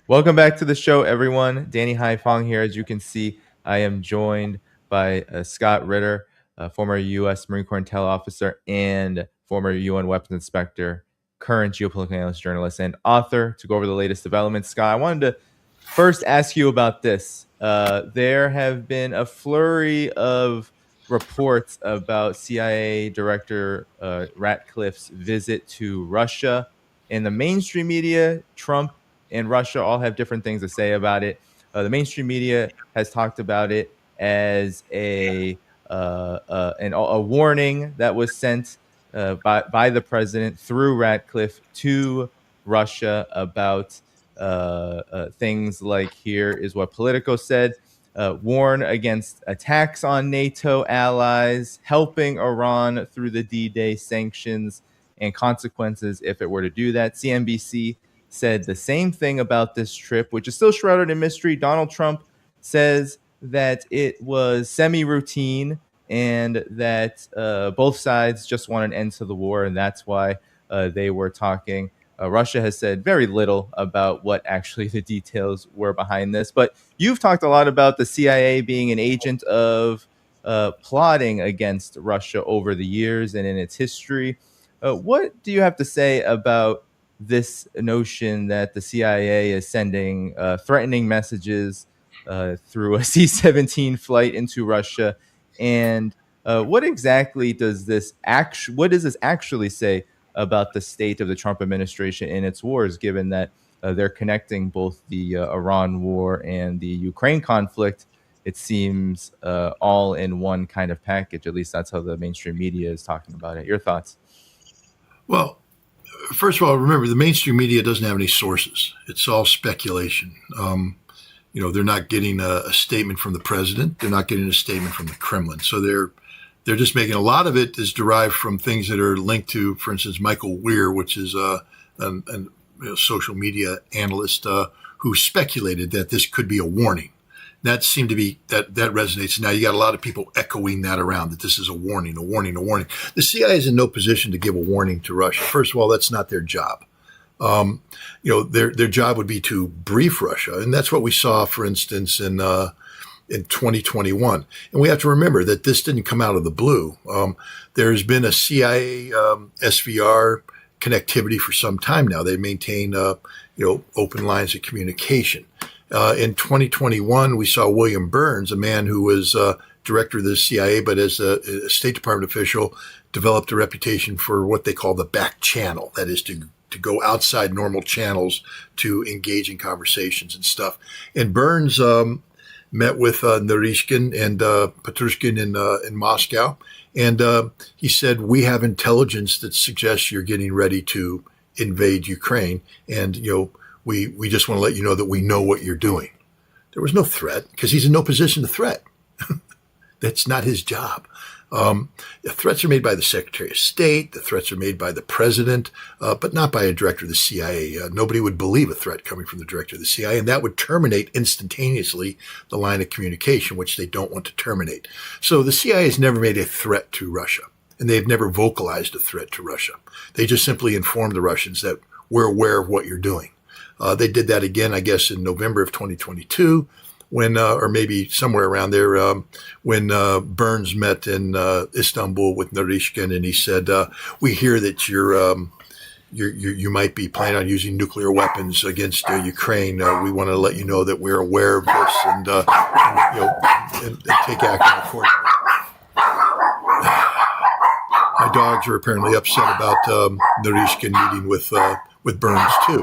Welcome back to the show, everyone. Danny Haifong here. As you can see, I am joined by Scott Ritter, former U.S. Marine Corps Intel officer and former UN weapons inspector, current geopolitical analyst, journalist, and author, to go over the latest developments. Scott, I wanted to first ask you about this. There have been a flurry of reports about CIA Director Ratcliffe's visit to Russia. In the mainstream media, Trump and Russia all have different things to say about it. The mainstream media has talked about it as a warning that was sent by the president through Ratcliffe to Russia about things like, here is what Politico said: warn against attacks on NATO allies, helping Iran through the D-Day sanctions and consequences if it were to do that. CNBC said the same thing about this trip, which is still shrouded in mystery. Donald Trump says that it was semi-routine and that both sides just want an end to the war, and that's why they were talking. Russia has said very little about what actually the details were behind this, but you've talked a lot about the CIA being an agent of plotting against Russia over the years and in its history. What do you have to say about this notion that the CIA is sending threatening messages through a C-17 flight into Russia? And what exactly does this actually say about the state of the Trump administration in its wars, given that they're connecting both the Iran war and the Ukraine conflict? It seems all in one kind of package. At least that's how the mainstream media is talking about it. Your thoughts? Well, first of all, remember the mainstream media doesn't have any sources. It's all speculation. They're not getting a statement from the president. They're not getting a statement from the Kremlin. So they're just making, a lot of it is derived from things that are linked to, for instance, Michael Weir, which is a social media analyst who speculated that this could be a warning. That seemed to be, that resonates. Now you got a lot of people echoing that around, that this is a warning, a warning, a warning. The CIA is in no position to give a warning to Russia. First of all, that's not their job. Their job would be to brief Russia. And that's what we saw, for instance, in 2021. And we have to remember that this didn't come out of the blue. There's been a CIA SVR connectivity for some time now. They maintain, open lines of communication. In 2021, we saw William Burns, a man who was director of the CIA, but as a State Department official, developed a reputation for what they call the back channel. That is to go outside normal channels to engage in conversations and stuff. And Burns met with Naryshkin and Petrushkin in Moscow. And he said, we have intelligence that suggests you're getting ready to invade Ukraine. And, we just want to let you know that we know what you're doing. There was no threat because he's in no position to threat. That's not his job. The threats are made by the Secretary of State. The threats are made by the president, but not by a director of the CIA. Nobody would believe a threat coming from the director of the CIA, and that would terminate instantaneously the line of communication, which they don't want to terminate. So the CIA has never made a threat to Russia, and they've never vocalized a threat to Russia. They just simply informed the Russians that we're aware of what you're doing. They did that again, I guess, in November of 2022, when, or maybe somewhere around there, when Burns met in Istanbul with Naryshkin, and he said, "We hear that you might be planning on using nuclear weapons against Ukraine. We want to let you know that we're aware of this and take action accordingly." My dogs are apparently upset about Naryshkin meeting with Burns too.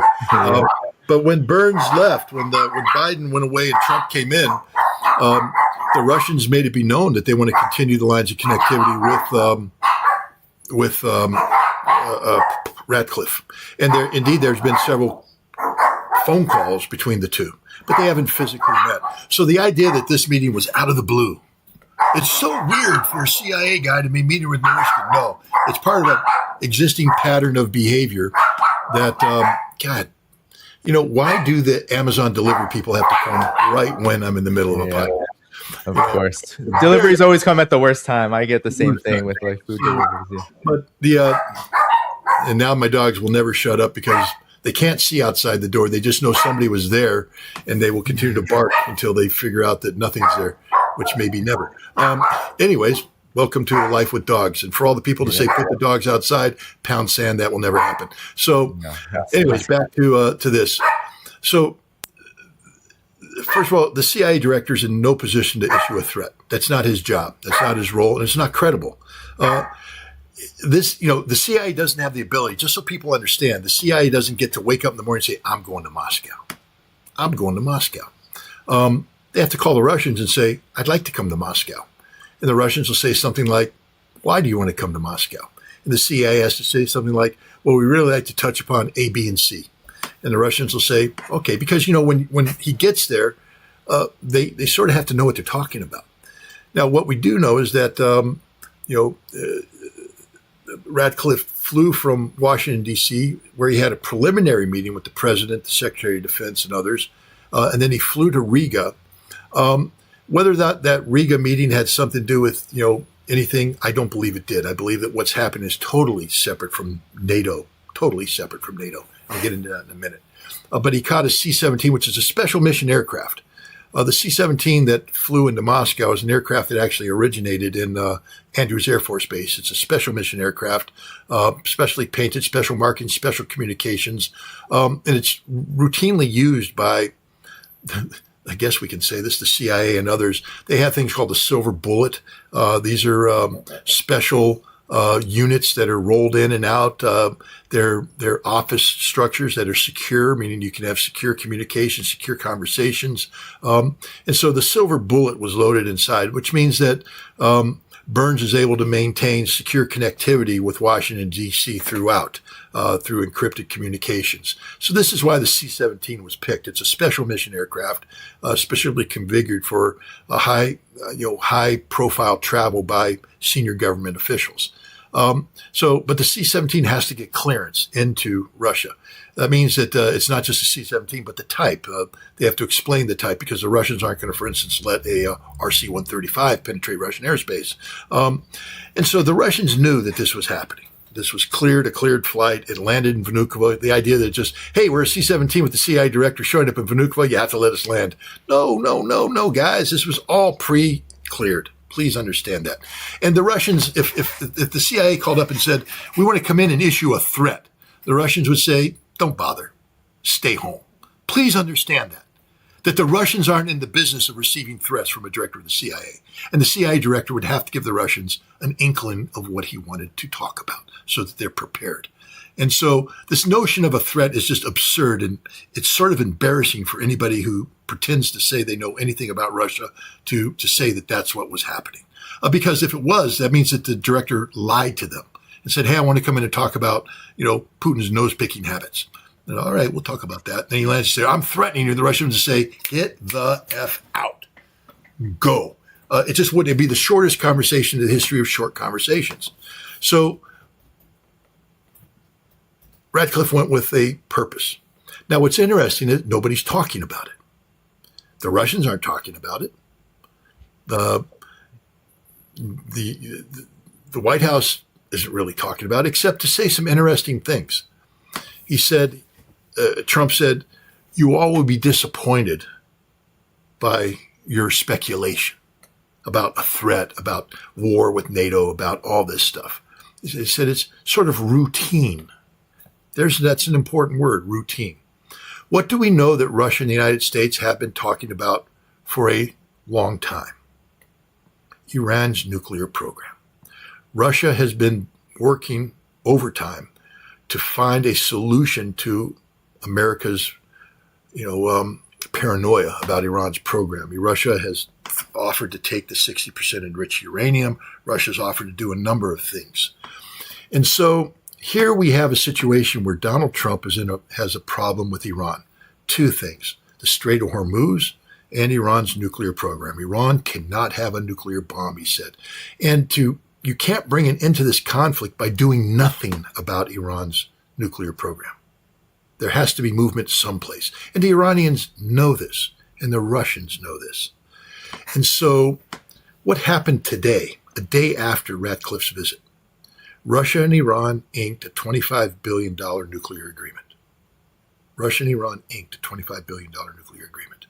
But when Burns left, when Biden went away and Trump came in, the Russians made it be known that they want to continue the lines of connectivity with Ratcliffe. And there's been several phone calls between the two, but they haven't physically met. So the idea that this meeting was out of the blue, it's so weird for a CIA guy to be meeting with Naryshkin. No, it's part of an existing pattern of behavior that, why do the Amazon delivery people have to come right when I'm in the middle of a podcast? Of course. Deliveries always come at the worst time. I get the same thing with like food deliveries. Yeah. But and now my dogs will never shut up because They can't see outside the door. They just know somebody was there, and they will continue to bark until they figure out that nothing's there, which may be never. Anyways, welcome to Life with Dogs. And for all the people to say, put the dogs outside, pound sand, that will never happen. So anyways, back to this. So first of all, the CIA director is in no position to issue a threat. That's not his job. That's not his role, and it's not credible. The CIA doesn't have the ability, just so people understand, the CIA doesn't get to wake up in the morning and say, I'm going to Moscow. I'm going to Moscow. They have to call the Russians and say, I'd like to come to Moscow. And the Russians will say something like, why do you want to come to Moscow? And the CIA has to say something like, well, we really like to touch upon A, B, and C. And the Russians will say, okay, because, when he gets there, they sort of have to know what they're talking about. Now, what we do know is that, Ratcliffe flew from Washington, D.C., where he had a preliminary meeting with the president, the secretary of defense, and others. And then he flew to Riga. Whether that Riga meeting had something to do with, anything, I don't believe it did. I believe that what's happened is totally separate from NATO. I'll get into that in a minute. But he caught a C-17, which is a special mission aircraft. The C-17 that flew into Moscow is an aircraft that actually originated in Andrews Air Force Base. It's a special mission aircraft, specially painted, special markings, special communications, and it's routinely used by, I guess we can say this, the CIA and others. They have things called the Silver Bullet. These are special units that are rolled in and out. They're office structures that are secure, meaning you can have secure communication, secure conversations. And so the Silver Bullet was loaded inside, which means that Burns is able to maintain secure connectivity with Washington, D.C. throughout, through encrypted communications. So this is why the C-17 was picked. It's a special mission aircraft, specifically configured for a high profile travel by senior government officials. But the C-17 has to get clearance into Russia. That means that it's not just a C-17, but the type. They have to explain the type because the Russians aren't going to, for instance, let a RC-135 penetrate Russian airspace. And so the Russians knew that this was happening. This was a cleared flight. It landed in Vnukovo. The idea that just, hey, we're a C-17 with the CIA director showing up in Vnukovo. You have to let us land. No, guys. This was all pre-cleared. Please understand that. And the Russians, if the CIA called up and said, we want to come in and issue a threat, the Russians would say, don't bother. Stay home. Please understand that the Russians aren't in the business of receiving threats from a director of the CIA. And the CIA director would have to give the Russians an inkling of what he wanted to talk about so that they're prepared. And so this notion of a threat is just absurd, and it's sort of embarrassing for anybody who pretends to say they know anything about Russia to say that that's what was happening. Because if it was, that means that the director lied to them and said, hey, I want to come in and talk about, Putin's nose-picking habits. And, all right, we'll talk about that. Then he lands and says, I'm threatening you. The Russians would say, get the F out. Go. It just wouldn't be the shortest conversation in the history of short conversations. So Ratcliffe went with a purpose. Now, what's interesting is nobody's talking about it. The Russians aren't talking about it. The White House isn't really talking about it, except to say some interesting things. He said, Trump said, you all will be disappointed by your speculation about a threat, about war with NATO, about all this stuff. He said it's sort of routine. That's an important word, routine. What do we know that Russia and the United States have been talking about for a long time? Iran's nuclear program. Russia has been working overtime to find a solution to America's, paranoia about Iran's program. Russia has offered to take the 60% enriched uranium. Russia's offered to do a number of things. And so here we have a situation where Donald Trump has a problem with Iran. Two things: the Strait of Hormuz and Iran's nuclear program. Iran cannot have a nuclear bomb, he said. And you can't bring it into this conflict by doing nothing about Iran's nuclear program. There has to be movement someplace. And the Iranians know this, and the Russians know this. And so what happened today, a day after Ratcliffe's visit? Russia and Iran inked a $25 billion nuclear agreement. Russia and Iran inked a $25 billion nuclear agreement,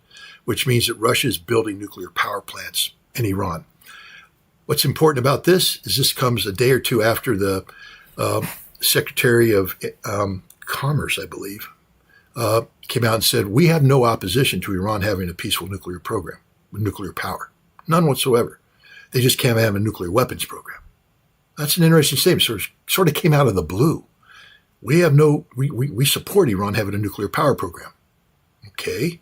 which means that Russia is building nuclear power plants in Iran. What's important about this is this comes a day or two after the Secretary of Commerce, I believe, came out and said, we have no opposition to Iran having a peaceful nuclear program with nuclear power. None whatsoever. They just can't have a nuclear weapons program. That's an interesting statement. Sort of came out of the blue. We support Iran having a nuclear power program. Okay.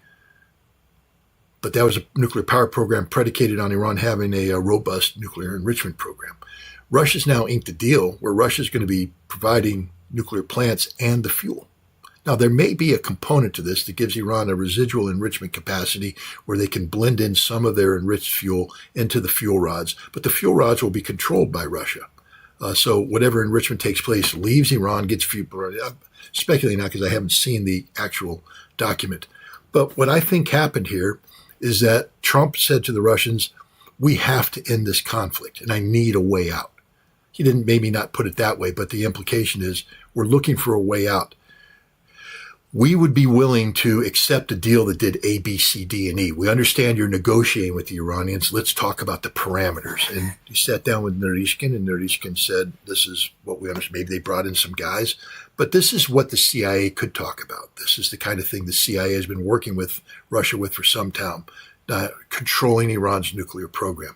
But that was a nuclear power program predicated on Iran having a robust nuclear enrichment program. Russia's now inked a deal where Russia's going to be providing nuclear plants and the fuel. Now, there may be a component to this that gives Iran a residual enrichment capacity where they can blend in some of their enriched fuel into the fuel rods, but the fuel rods will be controlled by Russia. So whatever enrichment takes place leaves Iran, gets fuel. I'm speculating now because I haven't seen the actual document. But what I think happened here is that Trump said to the Russians, we have to end this conflict and I need a way out. He didn't maybe not put it that way, but the implication is we're looking for a way out. We would be willing to accept a deal that did A, B, C, D, and E. We understand you're negotiating with the Iranians. Let's talk about the parameters. And he sat down with Narishkin, and Narishkin said, this is what we understand. Maybe they brought in some guys, but this is what the CIA could talk about. This is the kind of thing the CIA has been working with Russia with for some time, controlling Iran's nuclear program.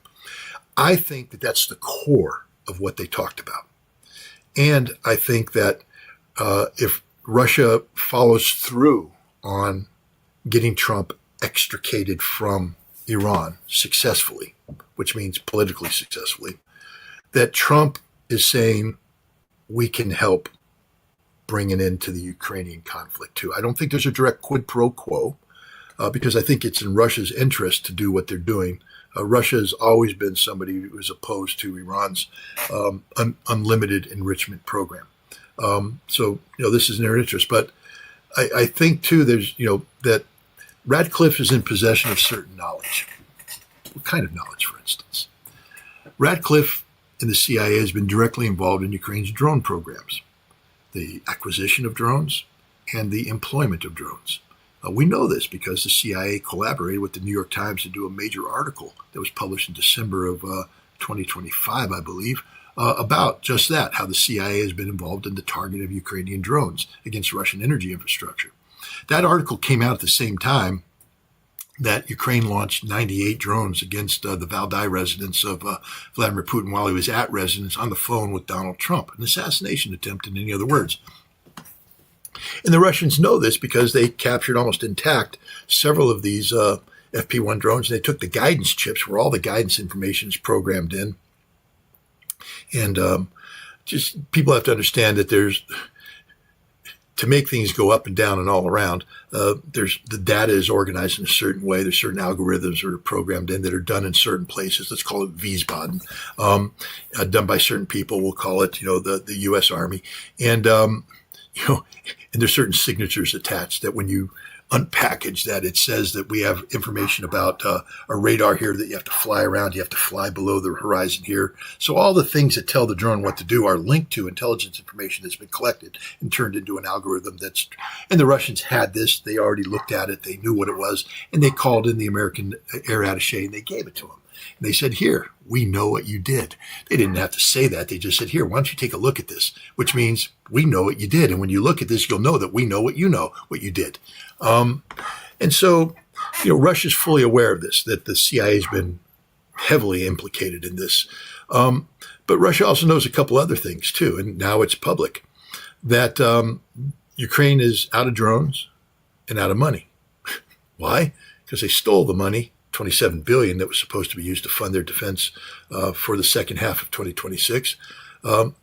I think that that's the core of what they talked about. And I think that if Russia follows through on getting Trump extricated from Iran successfully, which means politically successfully, that Trump is saying we can help bring an end to the Ukrainian conflict too. I don't think there's a direct quid pro quo because I think it's in Russia's interest to do what they're doing. Russia has always been somebody who is opposed to Iran's unlimited enrichment program. So, this is in their interest. But I think, too, there's, that Radcliffe is in possession of certain knowledge. What kind of knowledge, for instance? Radcliffe and the CIA has been directly involved in Ukraine's drone programs, the acquisition of drones and the employment of drones. We know this because the CIA collaborated with the New York Times to do a major article that was published in December of 2025, I believe, about just that, how the CIA has been involved in the targeting of Ukrainian drones against Russian energy infrastructure. That article came out at the same time that Ukraine launched 98 drones against the Valdai residence of Vladimir Putin while he was at residence on the phone with Donald Trump, an assassination attempt in any other words. And the Russians know this because they captured almost intact several of these FP-1 drones. And they took the guidance chips where all the guidance information is programmed in. And just people have to understand that to make things go up and down and all around, the data is organized in a certain way. There's certain algorithms that are programmed in that are done in certain places. Let's call it Wiesbaden, done by certain people. We'll call it, the U.S. Army. And, and there's certain signatures attached that when you unpackage that, it says that we have information about a radar here that you have to fly around. You have to fly below the horizon here. So all the things that tell the drone what to do are linked to intelligence information that's been collected and turned into an algorithm and the Russians had this. They already looked at it. They knew what it was. And they called in the American air attaché and they gave it to them. And they said, here, we know what you did. They didn't have to say that. They just said, here, why don't you take a look at this? Which means we know what you did. And when you look at this, you'll know that we know what you did. And so, Russia's fully aware of this, that the CIA has been heavily implicated in this. But Russia also knows a couple other things, too. And now it's public that Ukraine is out of drones and out of money. Why? Because they stole the money. $27 billion that was supposed to be used to fund their defense for the second half of 2026.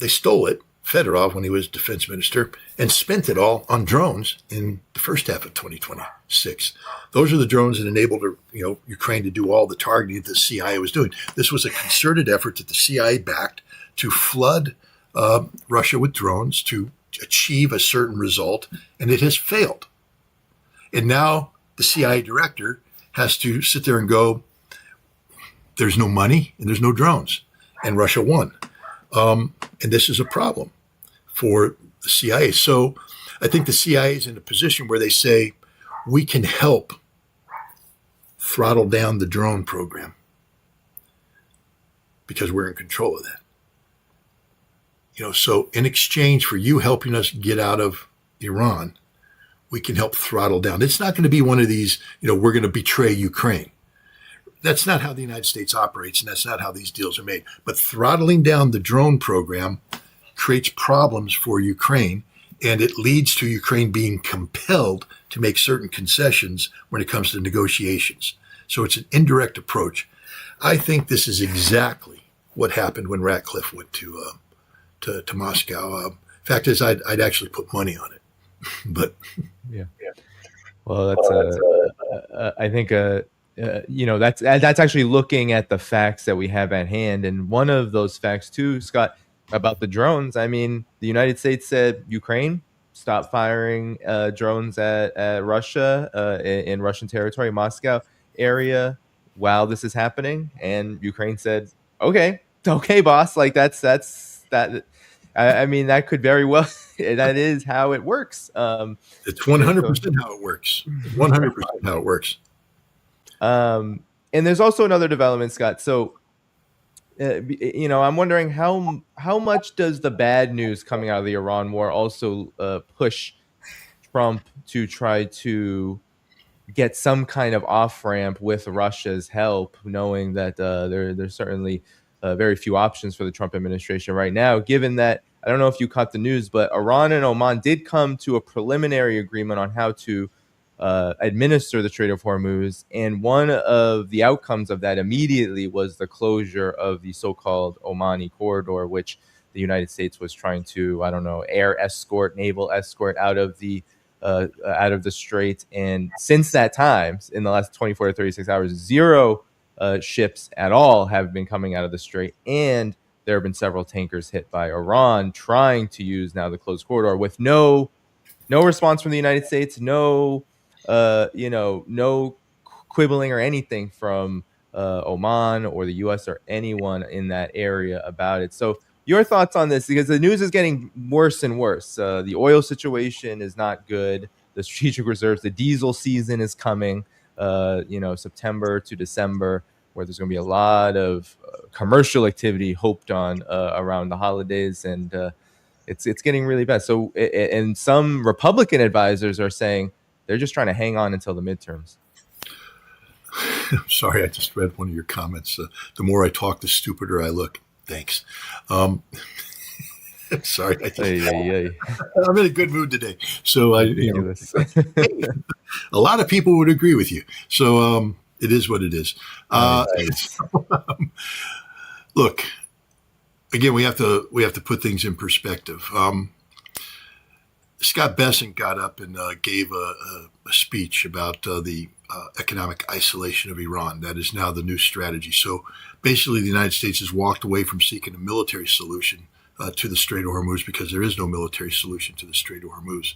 They stole it, Fedorov, when he was defense minister, and spent it all on drones in the first half of 2026. Those are the drones that enabled Ukraine to do all the targeting that the CIA was doing. This was a concerted effort that the CIA backed to flood Russia with drones to achieve a certain result, and it has failed. And now the CIA director has to sit there and go, there's no money and there's no drones. And Russia won. And this is a problem for the CIA. So I think the CIA is in a position where they say, we can help throttle down the drone program because we're in control of that. So in exchange for you helping us get out of Iran, we can help throttle down. It's not going to be one of these, we're going to betray Ukraine. That's not how the United States operates, and that's not how these deals are made. But throttling down the drone program creates problems for Ukraine, and it leads to Ukraine being compelled to make certain concessions when it comes to negotiations. So it's an indirect approach. I think this is exactly what happened when Ratcliffe went to Moscow. Fact is, I'd actually put money on it, but yeah. Well, that's I think that's actually looking at the facts that we have at hand, and one of those facts too, Scott, about the drones. I mean, the United States said Ukraine stop firing drones at Russia in Russian territory, Moscow area, while this is happening, and Ukraine said, okay, boss, like that's that. I mean, that could very well that is how it works. It's 100% how it works. 100% how it works. And there's also another development, Scott. So, I'm wondering how much does the bad news coming out of the Iran war also push Trump to try to get some kind of off ramp with Russia's help, knowing that there's certainly very few options for the Trump administration right now, given that, I don't know if you caught the news, but Iran and Oman did come to a preliminary agreement on how to administer the Strait of Hormuz. And one of the outcomes of that immediately was the closure of the so-called Omani corridor, which the United States was trying to, I don't know, air escort, naval escort out of the strait. And since that time, in the last 24 to 36 hours, zero ships at all have been coming out of the strait, and there have been several tankers hit by Iran trying to use now the closed corridor with no response from the United States, no quibbling or anything from Oman or the U.S. or anyone in that area about it. So your thoughts on this, because the news is getting worse and worse. The oil situation is not good. The strategic reserves, the diesel season is coming, September to December, where there's going to be a lot of commercial activity hoped on around the holidays, and it's getting really bad. So, and some Republican advisors are saying they're just trying to hang on until the midterms. Sorry, I just read one of your comments. The more I talk, the stupider I look. Thanks. Sorry, I'm in a good mood today. So a lot of people would agree with you. So it is what it is. Look, again, we have to put things in perspective. Scott Bessent got up and gave a speech about the economic isolation of Iran. That is now the new strategy. So basically, the United States has walked away from seeking a military solution to the Strait of Hormuz because there is no military solution to the Strait of Hormuz.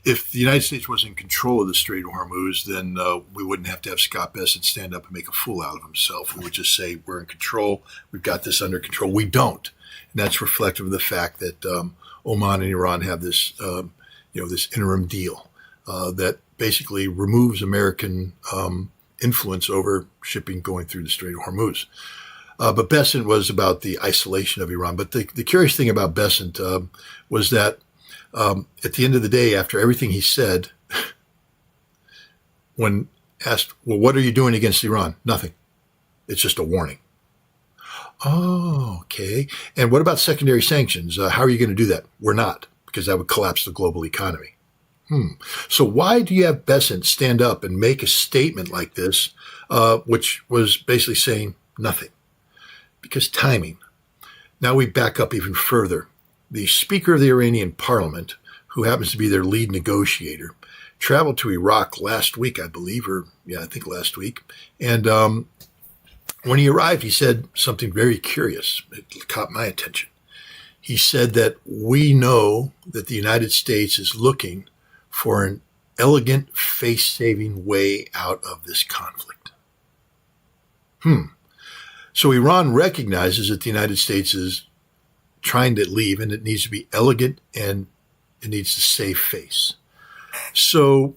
If the United States was in control of the Strait of Hormuz, then we wouldn't have to have Scott Bessent stand up and make a fool out of himself. We would just say, we're in control. We've got this under control. We don't. And that's reflective of the fact that Oman and Iran have this, this interim deal that basically removes American influence over shipping going through the Strait of Hormuz. But Bessent was about the isolation of Iran. But the curious thing about Bessent was that at the end of the day, after everything he said, when asked, well, what are you doing against Iran? Nothing. It's just a warning. Oh, okay. And what about secondary sanctions? How are you going to do that? We're not, because that would collapse the global economy. So why do you have Bessent stand up and make a statement like this, which was basically saying nothing? Because timing. Now we back up even further. The Speaker of the Iranian Parliament, who happens to be their lead negotiator, traveled to Iraq last week, I believe, I think last week. And when he arrived, he said something very curious. It caught my attention. He said that we know that the United States is looking for an elegant, face-saving way out of this conflict. So Iran recognizes that the United States is trying to leave, and it needs to be elegant and It needs to save face. So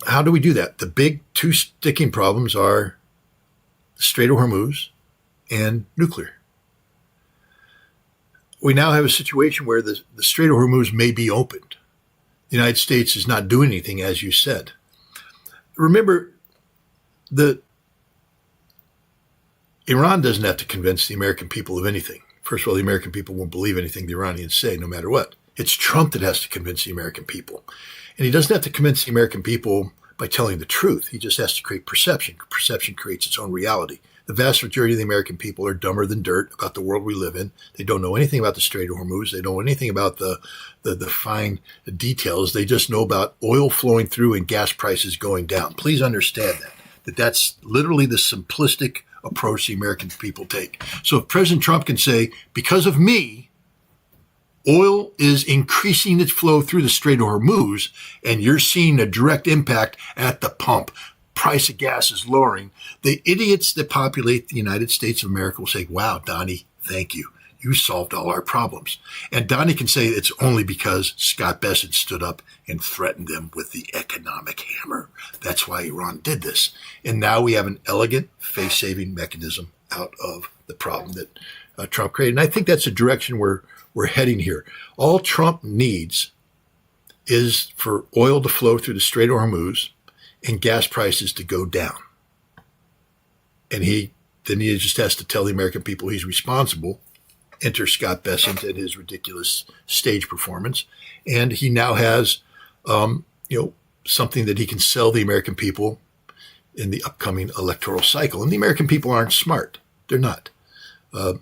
how do we do that? The big two sticking problems are the Strait of Hormuz and nuclear. We now have a situation where the Strait of Hormuz may be opened. The United States is not doing anything, as you said. Remember, Iran doesn't have to convince the American people of anything. First of all, the American people won't believe anything the Iranians say, no matter what. It's Trump that has to convince the American people. And he doesn't have to convince the American people by telling the truth. He just has to create perception. Perception creates its own reality. The vast majority of the American people are dumber than dirt about the world we live in. They don't know anything about the Strait of Hormuz. They don't know anything about the fine details. They just know about oil flowing through and gas prices going down. Please understand that's literally the simplistic approach the American people take. So if President Trump can say, because of me, oil is increasing its flow through the Strait of Hormuz, and you're seeing a direct impact at the pump. Price of gas is lowering. The idiots that populate the United States of America will say, wow, Donnie, thank you. You solved all our problems. And Donnie can say it's only because Scott Bessent stood up and threatened them with the economic hammer. That's why Iran did this. And now we have an elegant face-saving mechanism out of the problem that Trump created. And I think that's the direction we're heading here. All Trump needs is for oil to flow through the Strait of Hormuz and gas prices to go down. And then he just has to tell the American people he's responsible. Enter Scott Bessent and his ridiculous stage performance. And he now has, something that he can sell the American people in the upcoming electoral cycle. And the American people aren't smart. They're not. Half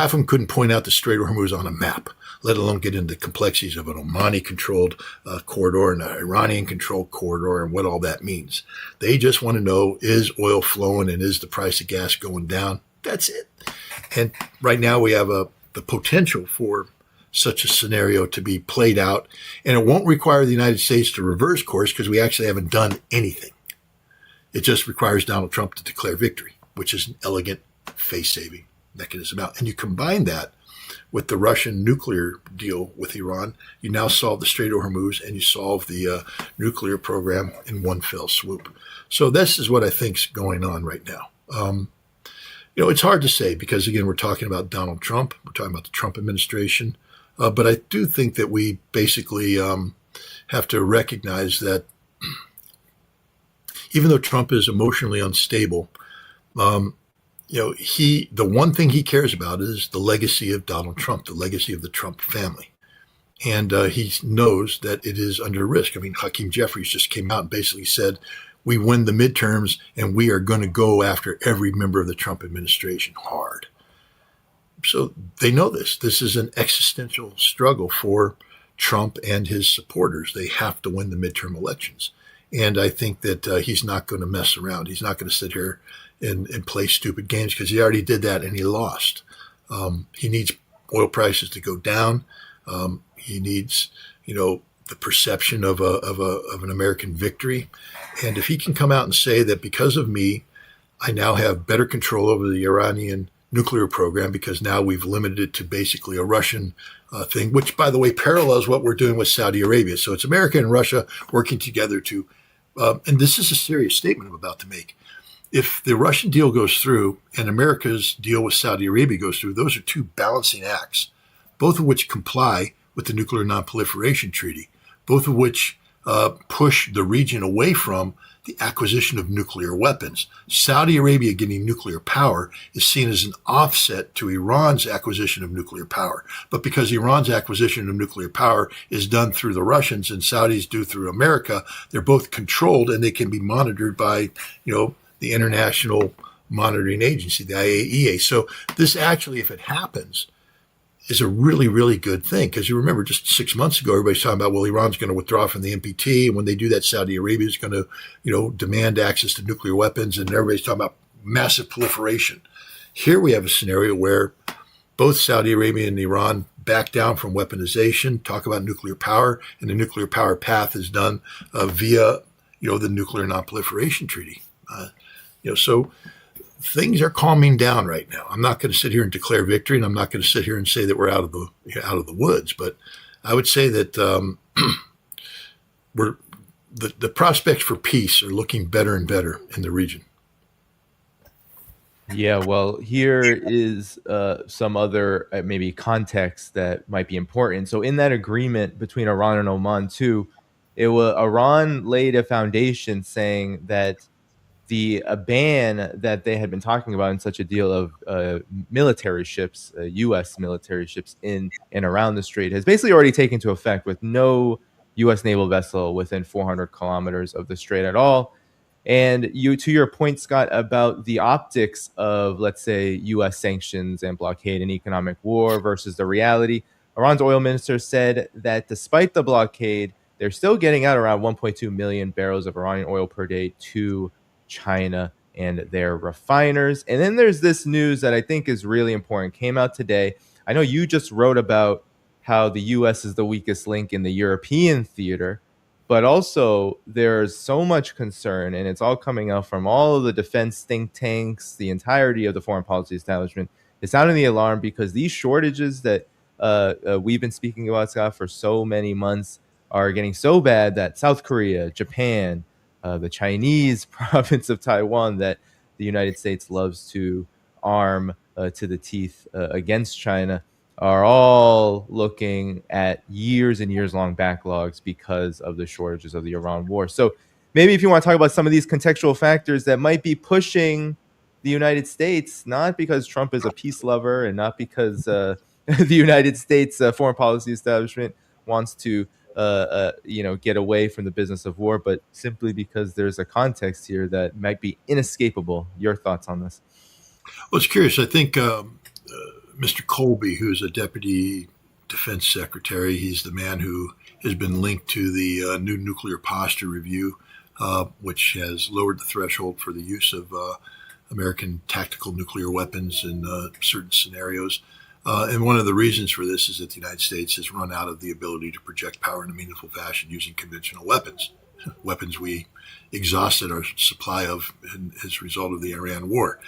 of them couldn't point out the Strait of Hormuz on a map, let alone get into the complexities of an Omani-controlled corridor and an Iranian-controlled corridor and what all that means. They just want to know, is oil flowing and is the price of gas going down? That's it. And right now we have the potential for such a scenario to be played out. And it won't require the United States to reverse course because we actually haven't done anything. It just requires Donald Trump to declare victory, which is an elegant face-saving mechanism out. And you combine that with the Russian nuclear deal with Iran, you now solve the Strait of Hormuz and you solve the nuclear program in one fell swoop. So this is what I think is going on right now. It's hard to say because, again, we're talking about Donald Trump. We're talking about the Trump administration. But I do think that we basically have to recognize that even though Trump is emotionally unstable, the one thing he cares about is the legacy of Donald Trump, the legacy of the Trump family. And he knows that it is under risk. I mean, Hakeem Jeffries just came out and basically said, we win the midterms and we are going to go after every member of the Trump administration hard. So they know this. This is an existential struggle for Trump and his supporters. They have to win the midterm elections. And I think that he's not going to mess around. He's not going to sit here and play stupid games because he already did that and he lost. He needs oil prices to go down. He needs, the perception of an American victory. And if he can come out and say that because of me, I now have better control over the Iranian nuclear program because now we've limited it to basically a Russian thing, which, by the way, parallels what we're doing with Saudi Arabia. So it's America and Russia working together to, and this is a serious statement I'm about to make. If the Russian deal goes through and America's deal with Saudi Arabia goes through, those are two balancing acts, both of which comply with the Nuclear Non-Proliferation Treaty, both of which push the region away from the acquisition of nuclear weapons. Saudi Arabia getting nuclear power is seen as an offset to Iran's acquisition of nuclear power. But because Iran's acquisition of nuclear power is done through the Russians and Saudis do through America, they're both controlled and they can be monitored by, the International Monitoring Agency, the IAEA. So this actually, if it happens, is a really, really good thing. Because you remember just 6 months ago, everybody's talking about, well, Iran's going to withdraw from the NPT. And when they do that, Saudi Arabia is going to, demand access to nuclear weapons. And everybody's talking about massive proliferation. Here we have a scenario where both Saudi Arabia and Iran back down from weaponization, talk about nuclear power, and the nuclear power path is done via, the Nuclear Non-Proliferation Treaty. So things are calming down right now. I'm not going to sit here and declare victory, and I'm not going to sit here and say that we're out of the woods. But I would say that we're the prospects for peace are looking better and better in the region. Yeah, well, here is some other maybe context that might be important. So, in that agreement between Iran and Oman, too, it was Iran laid a foundation saying that the ban that they had been talking about in such a deal of military ships, U.S. military ships in and around the strait, has basically already taken into effect with no U.S. naval vessel within 400 kilometers of the strait at all. And you, to your point, Scott, about the optics of, let's say, U.S. sanctions and blockade and economic war versus the reality, Iran's oil minister said that despite the blockade, they're still getting out around 1.2 million barrels of Iranian oil per day to China and their refiners. And then there's this news that I think is really important. Came out today. I know you just wrote about how the US is the weakest link in the European theater, but also there's so much concern, and it's all coming out from all of the defense think tanks, the entirety of the foreign policy establishment. It's sounding the alarm because these shortages that we've been speaking about, Scott, for so many months are getting so bad that South Korea, Japan, the Chinese province of Taiwan that the United States loves to arm to the teeth against China are all looking at years and years long backlogs because of the shortages of the Iran war. So maybe if you want to talk about some of these contextual factors that might be pushing the United States, not because Trump is a peace lover and not because the United States foreign policy establishment wants to get away from the business of war, but simply because there's a context here that might be inescapable. Your thoughts on this? Well, it's curious. I think Mr. Colby, who's a deputy defense secretary, he's the man who has been linked to the new nuclear posture review, which has lowered the threshold for the use of American tactical nuclear weapons in certain scenarios. And one of the reasons for this is that the United States has run out of the ability to project power in a meaningful fashion using conventional weapons, weapons we exhausted our supply of as a result of the Iran war.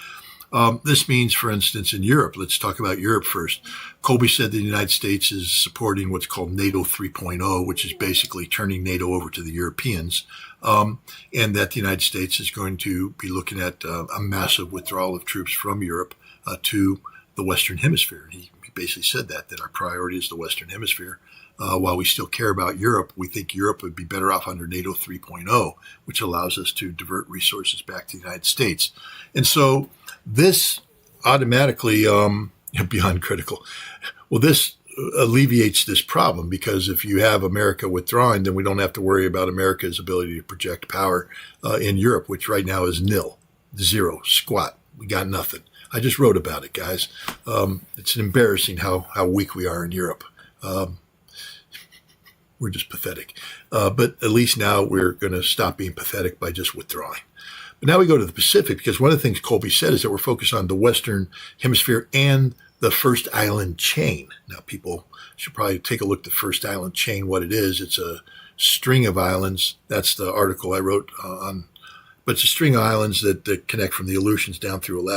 This means, for instance, in Europe, let's talk about Europe first. Colby said the United States is supporting what's called NATO 3.0, which is basically turning NATO over to the Europeans, and that the United States is going to be looking at a massive withdrawal of troops from Europe to the Western Hemisphere. He basically said that our priority is the Western Hemisphere. While we still care about Europe, we think Europe would be better off under NATO 3.0, which allows us to divert resources back to the United States. And so this automatically, beyond critical, well, this alleviates this problem because if you have America withdrawing, then we don't have to worry about America's ability to project power in Europe, which right now is nil, zero, squat. We got nothing. I just wrote about it, guys. It's embarrassing how weak we are in Europe. We're just pathetic. But at least now we're going to stop being pathetic by just withdrawing. But now we go to the Pacific because one of the things Colby said is that we're focused on the Western Hemisphere and the First Island Chain. Now, people should probably take a look at the First Island Chain, what it is. It's a string of islands. That's the article I wrote on. But it's a string of islands that connect from the Aleutians down through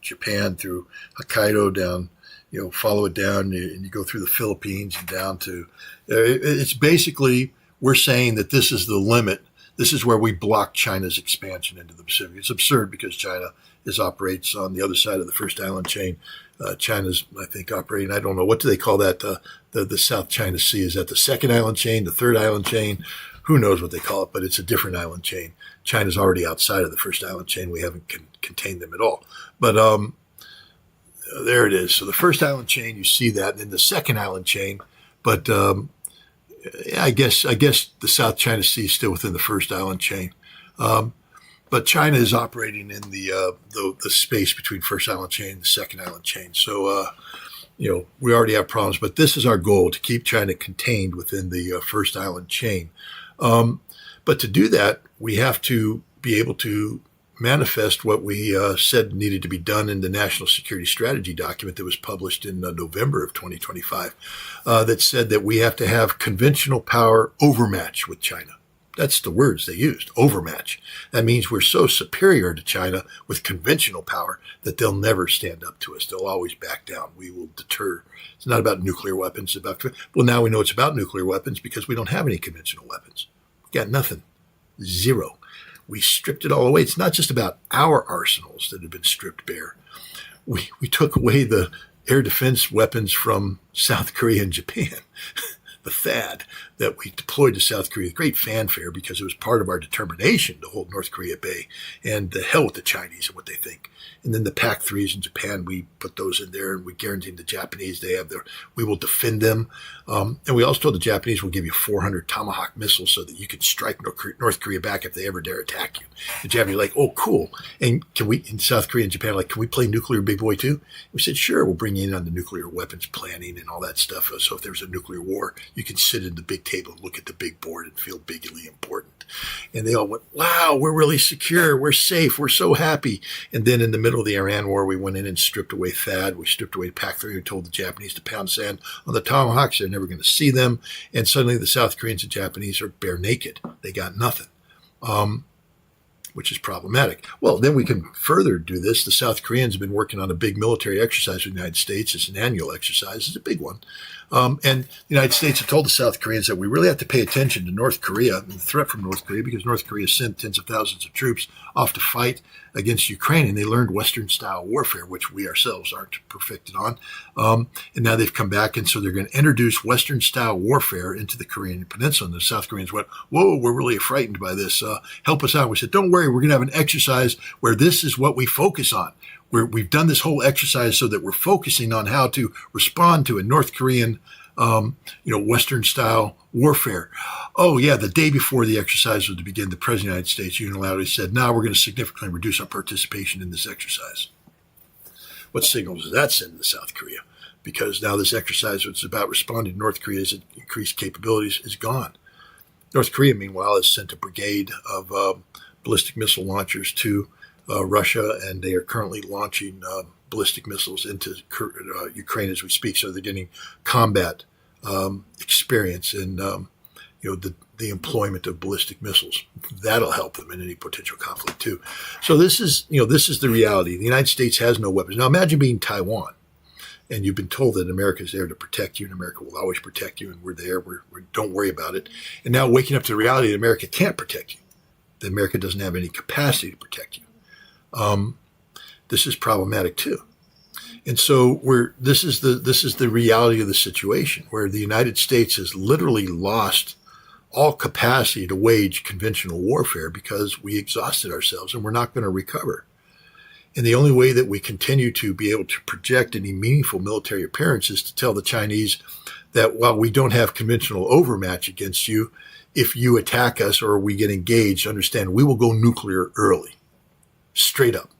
Japan, through Hokkaido, down, follow it down, and you go through the Philippines and down to. It's basically, we're saying that this is the limit. This is where we block China's expansion into the Pacific. It's absurd because China operates on the other side of the First Island Chain. China's, I think, operating, I don't know, what do they call that? The South China Sea. Is that the second island chain, the third island chain? Who knows what they call it, but it's a different island chain. China's already outside of the First Island Chain. We haven't contained them at all. But there it is. So the First Island Chain, you see that, and then the second island chain. But I guess the South China Sea is still within the First Island Chain. But China is operating in the space between First Island Chain and the Second Island Chain. So, we already have problems, but this is our goal, to keep China contained within the First Island Chain. But to do that, we have to be able to manifest what we said needed to be done in the National Security Strategy document that was published in November of 2025 that said that we have to have conventional power overmatch with China. That's the words they used, overmatch. That means we're so superior to China with conventional power that they'll never stand up to us. They'll always back down. We will deter. It's not about nuclear weapons. It's about, well, now we know it's about nuclear weapons because we don't have any conventional weapons. We've got nothing. Zero. We stripped it all away. It's not just about our arsenals that have been stripped bare. We took away the air defense weapons from South Korea and Japan. The THAAD that we deployed to South Korea, great fanfare because it was part of our determination to hold North Korea at bay, and the hell with the Chinese and what they think. And then the PAC-3s in Japan, we put those in there, and we guaranteed the Japanese we will defend them. And we also told the Japanese we'll give you 400 Tomahawk missiles so that you can strike North Korea back if they ever dare attack you. The Japanese are like, oh, cool. And in South Korea and Japan, like, can we play nuclear big boy too? We said, sure, we'll bring you in on the nuclear weapons planning and all that stuff. So if there's a nuclear war, you can sit at the big table and look at the big board and feel bigly important. And they all went, wow, we're really secure. We're safe. We're so happy. And then in the middle of the Iran war, we went in and stripped away THAAD. We stripped away PAC-3. We told the Japanese to pound sand on the Tomahawks. They're never going to see them. And suddenly the South Koreans and Japanese are bare naked. They got nothing. Which is problematic. Well, then we can further do this. The South Koreans have been working on a big military exercise with the United States. It's an annual exercise. It's a big one. And the United States have told the South Koreans that we really have to pay attention to North Korea and the threat from North Korea because North Korea sent tens of thousands of troops off to fight against Ukraine, and they learned Western-style warfare, which we ourselves aren't perfected on. And now they've come back, and so they're going to introduce Western-style warfare into the Korean Peninsula. And the South Koreans went, whoa, we're really frightened by this. Help us out. We said, don't worry, we're going to have an exercise where this is what we focus on. We've done this whole exercise so that we're focusing on how to respond to a North Korean, Western-style warfare. Oh, yeah, the day before the exercise was to begin, the President of the United States unilaterally said, now we're going to significantly reduce our participation in this exercise. What signals does that send to South Korea? Because now this exercise, which is about responding to North Korea's increased capabilities, is gone. North Korea, meanwhile, has sent a brigade of ballistic missile launchers to Russia, and they are currently launching ballistic missiles into Ukraine as we speak. So they're getting combat experience in the employment of ballistic missiles. That'll help them in any potential conflict too. So this is the reality. The United States has no weapons. Now imagine being Taiwan, and you've been told that America is there to protect you, and America will always protect you, and we're there. Don't worry about it. And now waking up to the reality that America can't protect you, that America doesn't have any capacity to protect you. This is problematic too. And so this is the reality of the situation where the United States has literally lost all capacity to wage conventional warfare because we exhausted ourselves and we're not going to recover. And the only way that we continue to be able to project any meaningful military appearance is to tell the Chinese that while we don't have conventional overmatch against you, if you attack us or we get engaged, understand we will go nuclear early. Straight up,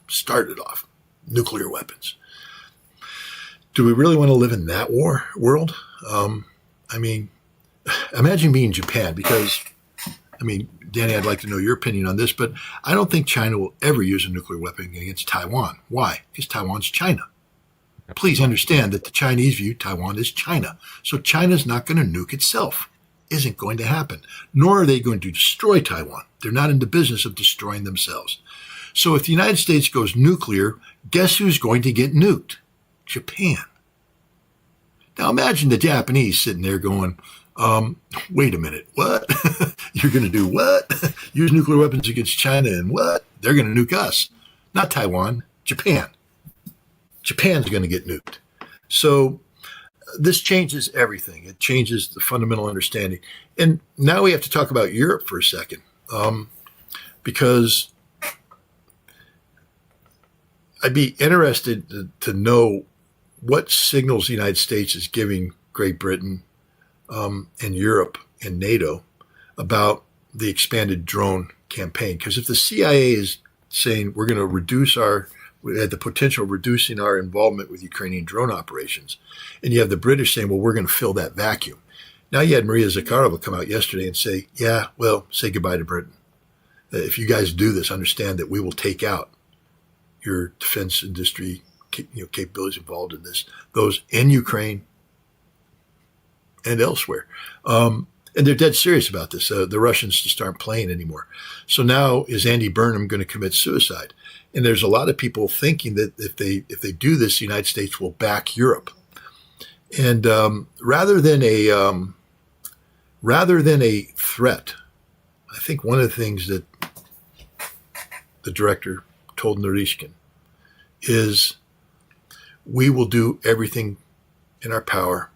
started off, nuclear weapons. Do we really want to live in that world? Imagine being Japan because, Danny, I'd like to know your opinion on this, but I don't think China will ever use a nuclear weapon against Taiwan. Why? Because Taiwan's China. Please understand that the Chinese view Taiwan as China. So China's not going to nuke itself. Isn't going to happen. Nor are they going to destroy Taiwan. They're not in the business of destroying themselves. So if the United States goes nuclear, guess who's going to get nuked? Japan. Now imagine the Japanese sitting there going, wait a minute, what? You're going to do what? Use nuclear weapons against China and what? They're going to nuke us. Not Taiwan, Japan. Japan's going to get nuked. So this changes everything. It changes the fundamental understanding. And now we have to talk about Europe for a second, because I'd be interested to know what signals the United States is giving Great Britain and Europe and NATO about the expanded drone campaign. Because if the CIA is saying we're going to we had the potential of reducing our involvement with Ukrainian drone operations, and you have the British saying, well, we're going to fill that vacuum. Now you had Maria Zakharova come out yesterday and say, yeah, well, say goodbye to Britain. If you guys do this, understand that we will take out your defense industry capabilities involved in this, those in Ukraine and elsewhere. And they're dead serious about this. The Russians just aren't playing anymore. So now is Andy Burnham going to commit suicide? And there's a lot of people thinking that if they do this, the United States will back Europe. And rather than a threat, I think one of the things that the director told Narishkin is, we will do everything in our power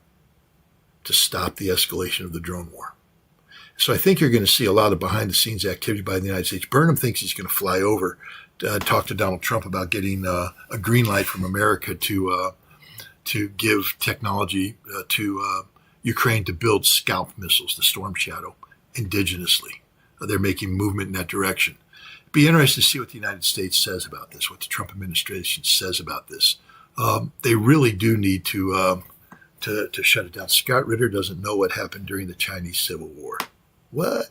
to stop the escalation of the drone war. So I think you're going to see a lot of behind the scenes activity by the United States. Burnham thinks he's going to fly over to talk to Donald Trump about getting a green light from America to give technology to Ukraine to build Scalp missiles, the Storm Shadow, indigenously. They're making movement in that direction. It'd be interesting to see what the United States says about this, what the Trump administration says about this. They really do need to shut it down. Scott Ritter doesn't know what happened during the Chinese Civil War. What?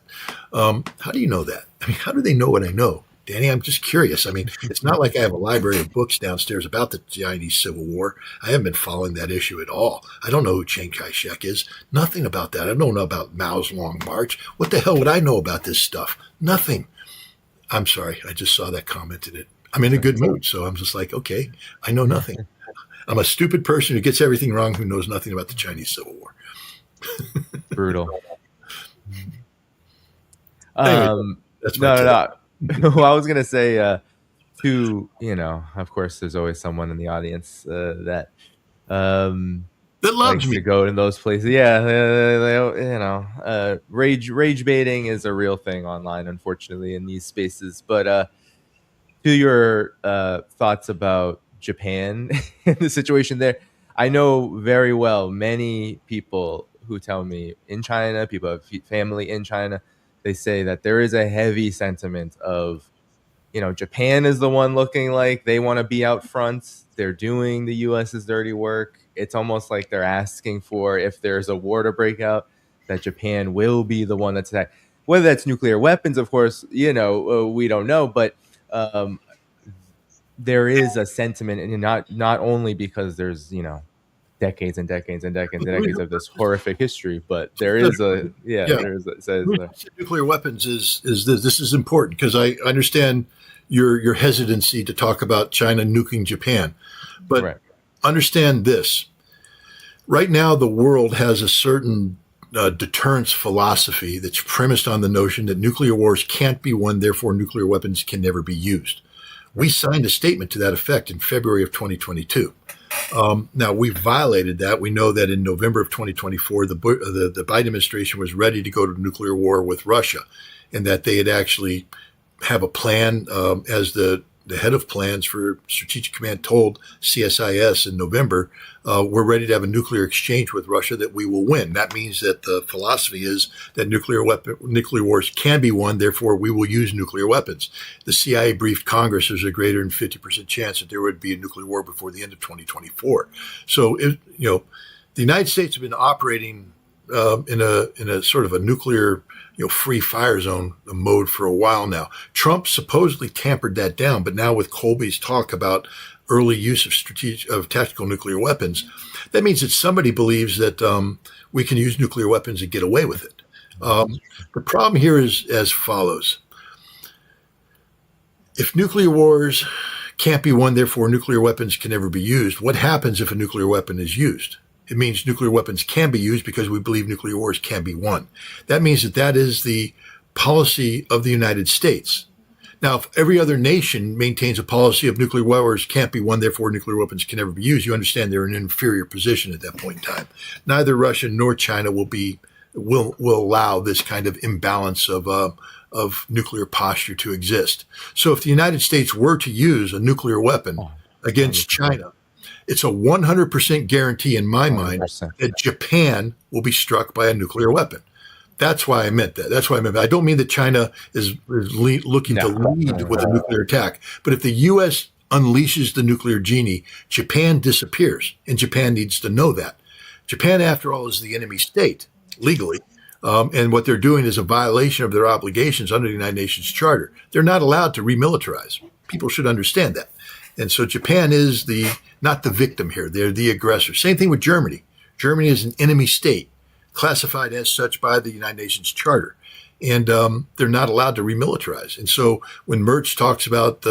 How do you know that? I mean, how do they know what I know? Danny, I'm just curious. I mean, it's not like I have a library of books downstairs about the Chinese Civil War. I haven't been following that issue at all. I don't know who Chiang Kai-shek is. Nothing about that. I don't know about Mao's Long March. What the hell would I know about this stuff? Nothing. I'm sorry. I just saw that comment in it. I'm in a good mood, so I'm just like, okay, I know nothing. I'm a stupid person who gets everything wrong, who knows nothing about the Chinese Civil War. Brutal. Anyway, that's my no. Well, I was gonna say, of course, there's always someone in the audience that that loves likes me. to go in those places. Yeah, rage baiting is a real thing online, unfortunately, in these spaces. But to your thoughts about Japan and the situation there, I know very well many people who tell me in China, people have family in China, they say that there is a heavy sentiment of, Japan is the one looking like they want to be out front. They're doing the US's dirty work. It's almost like they're asking for, if there's a war to break out, that Japan will be the one that's attacked. Whether that's nuclear weapons, of course, we don't know. But there is a sentiment, and not only because there's, decades and decades and decades and decades of this horrific history, but there is nuclear weapons is this is important, because I understand your hesitancy to talk about China nuking Japan, but right. Understand this. Right now, the world has a certain deterrence philosophy that's premised on the notion that nuclear wars can't be won, therefore nuclear weapons can never be used. We signed a statement to that effect in February of 2022. Now, we violated that. We know that in November of 2024, the Biden administration was ready to go to nuclear war with Russia, and that they had actually have a plan, as the head of plans for Strategic Command told CSIS in November, we're ready to have a nuclear exchange with Russia that we will win. That means that the philosophy is that nuclear wars can be won, therefore we will use nuclear weapons. The CIA briefed Congress there's a greater than 50% chance that there would be a nuclear war before the end of 2024. So, the United States have been operating in a sort of a nuclear free fire zone mode for a while now. Trump supposedly tampered that down, but now with Colby's talk about early use of tactical nuclear weapons, that means that somebody believes that we can use nuclear weapons and get away with it. The problem here is as follows. If nuclear wars can't be won, therefore nuclear weapons can never be used, what happens if a nuclear weapon is used? It means nuclear weapons can be used because we believe nuclear wars can be won. That means that is the policy of the United States. Now, if every other nation maintains a policy of nuclear wars can't be won, therefore nuclear weapons can never be used, you understand they're in an inferior position at that point in time. Neither Russia nor China will allow this kind of imbalance of nuclear posture to exist. So if the United States were to use a nuclear weapon against China, it's a 100% guarantee in my mind 100%. That Japan will be struck by a nuclear weapon. That's why I meant that. I don't mean that China is looking to lead with a nuclear attack. But if the U.S. unleashes the nuclear genie, Japan disappears. And Japan needs to know that. Japan, after all, is the enemy state, legally. And what they're doing is a violation of their obligations under the United Nations Charter. They're not allowed to remilitarize. People should understand that. And so Japan is not the victim here. They're the aggressor. Same thing with Germany. Germany is an enemy state. classified as such by the United Nations Charter. And they're not allowed to remilitarize. And so when Mertz talks about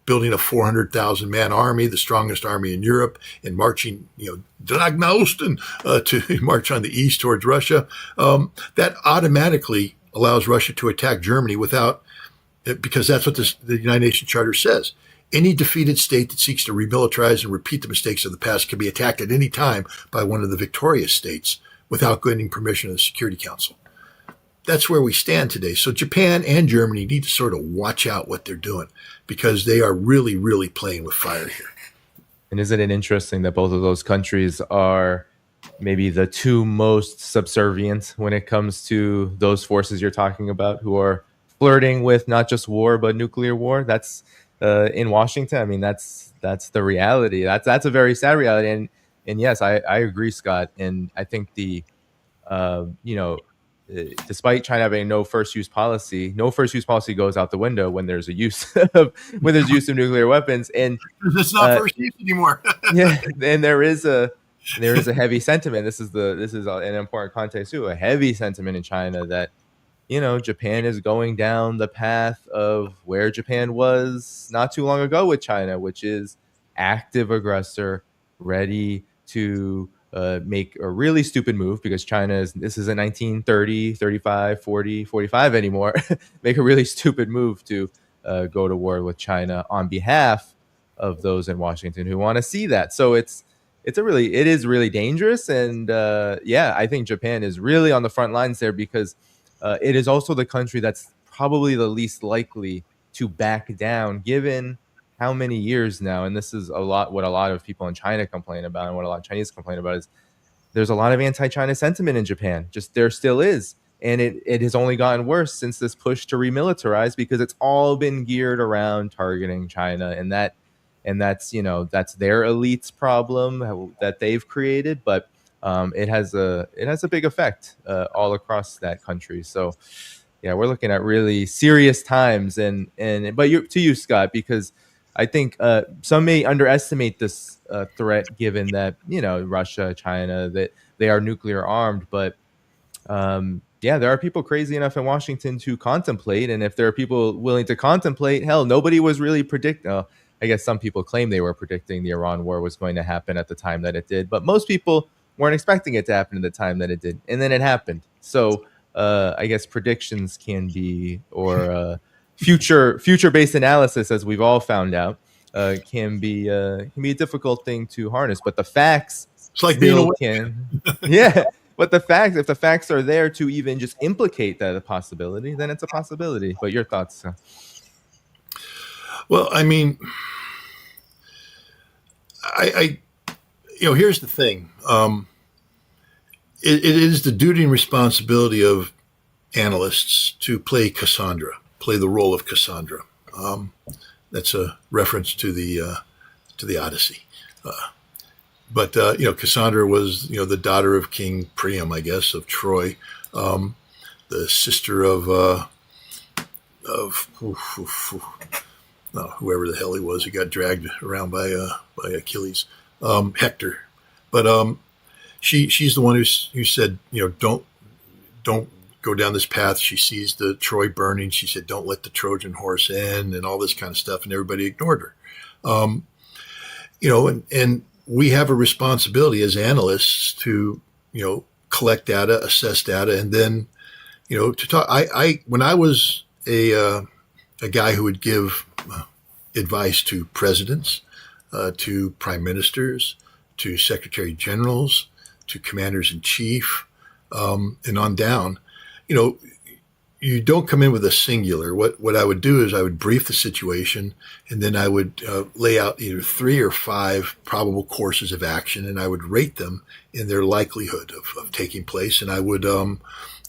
building a 400,000 man army, the strongest army in Europe, and marching nach Osten to march on the east towards Russia, that automatically allows Russia to attack Germany because that's what the United Nations Charter says. Any defeated state that seeks to remilitarize and repeat the mistakes of the past can be attacked at any time by one of the victorious states without getting permission of the Security Council. That's where we stand today. So Japan and Germany need to sort of watch out what they're doing because they are really, really playing with fire here. And isn't it interesting that both of those countries are maybe the two most subservient when it comes to those forces you're talking about, who are flirting with not just war but nuclear war? That's in Washington. I mean, that's the reality. That's a very sad reality. And yes, I agree, Scott. And I think despite China having no first use policy goes out the window when there's a use of nuclear weapons. And it's not first use anymore. Yeah, and there is a heavy sentiment. This is an important context too. A heavy sentiment in China that Japan is going down the path of where Japan was not too long ago with China, which is active aggressor, ready to make a really stupid move because this isn't 1930, 35, 40, 45 anymore. Make a really stupid move to go to war with China on behalf of those in Washington who want to see that. So it is really dangerous. And I think Japan is really on the front lines there because it is also the country that's probably the least likely to back down given how many years now, and this is what a lot of people in China complain about, and what a lot of Chinese complain about, is there's a lot of anti-China sentiment in Japan. Just there still is. And it has only gotten worse since this push to remilitarize because it's all been geared around targeting China. And that's their elite's problem that they've created. But it has a big effect all across that country. So yeah, we're looking at really serious times. But to you, Scott, because I think some may underestimate this threat, given that Russia, China, that they are nuclear armed. But there are people crazy enough in Washington to contemplate, and if there are people willing to contemplate, hell, nobody was really predicting. I guess some people claim they were predicting the Iran war was going to happen at the time that it did, but most people weren't expecting it to happen at the time that it did, and then it happened. So I guess predictions can be, or future-based analysis, as we've all found out, can be a difficult thing to harness. But the facts, it's like being yeah. But if the facts are there to even just implicate that a possibility, then it's a possibility. But your thoughts? Well, I mean, here's the thing. It is the duty and responsibility of analysts to play the role of Cassandra. That's a reference to the Odyssey. But Cassandra was the daughter of King Priam, I guess, of Troy, the sister of whoever the hell he was, who got dragged around by Achilles, Hector. But she's the one who said, don't go down this path. She sees the Troy burning. She said, don't let the Trojan horse in, and all this kind of stuff. And everybody ignored her. And we have a responsibility as analysts to, collect data, assess data, and then, to talk. When I was a guy who would give advice to presidents, to prime ministers, to secretary generals, to commanders in chief, and on down, you don't come in with a singular. What I would do is I would brief the situation, and then I would lay out either 3 or 5 probable courses of action, and I would rate them in their likelihood of taking place, and I would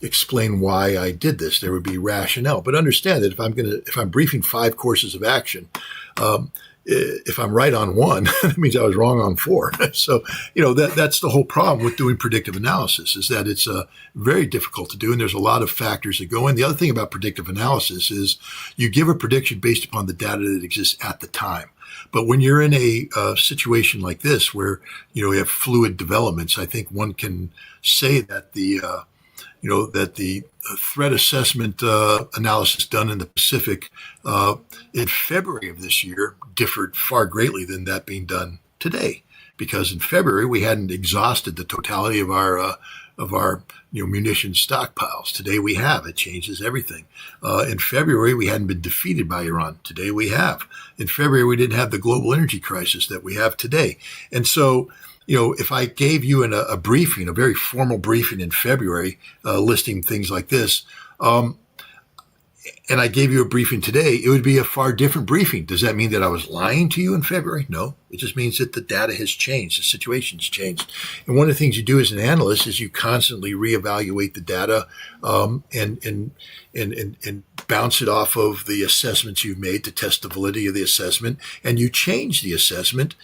explain why I did this. There would be rationale, but understand that if I'm briefing 5 courses of action, if I'm right on 1, that means I was wrong on 4. So, that's the whole problem with doing predictive analysis, is that it's very difficult to do. And there's a lot of factors that go in. The other thing about predictive analysis is you give a prediction based upon the data that exists at the time. But when you're in a situation like this, where we have fluid developments, I think one can say that the threat assessment analysis done in the Pacific in February of this year differed far greatly than that being done today. Because in February we hadn't exhausted the totality of our munitions stockpiles. Today we have. It changes everything. In February we hadn't been defeated by Iran. Today we have. In February we didn't have the global energy crisis that we have today. And so if I gave you a briefing, a very formal briefing in February, listing things like this, and I gave you a briefing today, it would be a far different briefing. Does that mean that I was lying to you in February? No, it just means that the data has changed, the situation's changed. And one of the things you do as an analyst is you constantly reevaluate the data and bounce it off of the assessments you've made to test the validity of the assessment, and you change the assessment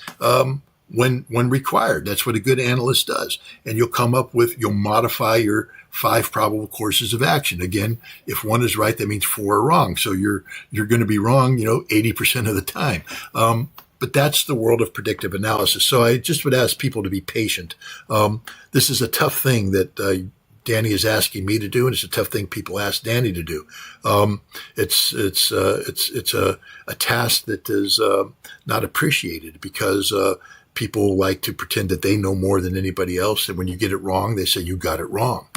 when required. That's what a good analyst does. And you'll modify your 5 probable courses of action. Again, if one is right, that means 4 are wrong. So you're going to be wrong, 80% of the time. But that's the world of predictive analysis. So I just would ask people to be patient. This is a tough thing that Danny is asking me to do, and it's a tough thing people ask Danny to do. It's a task that is not appreciated because people like to pretend that they know more than anybody else, and when you get it wrong, they say you got it wrong.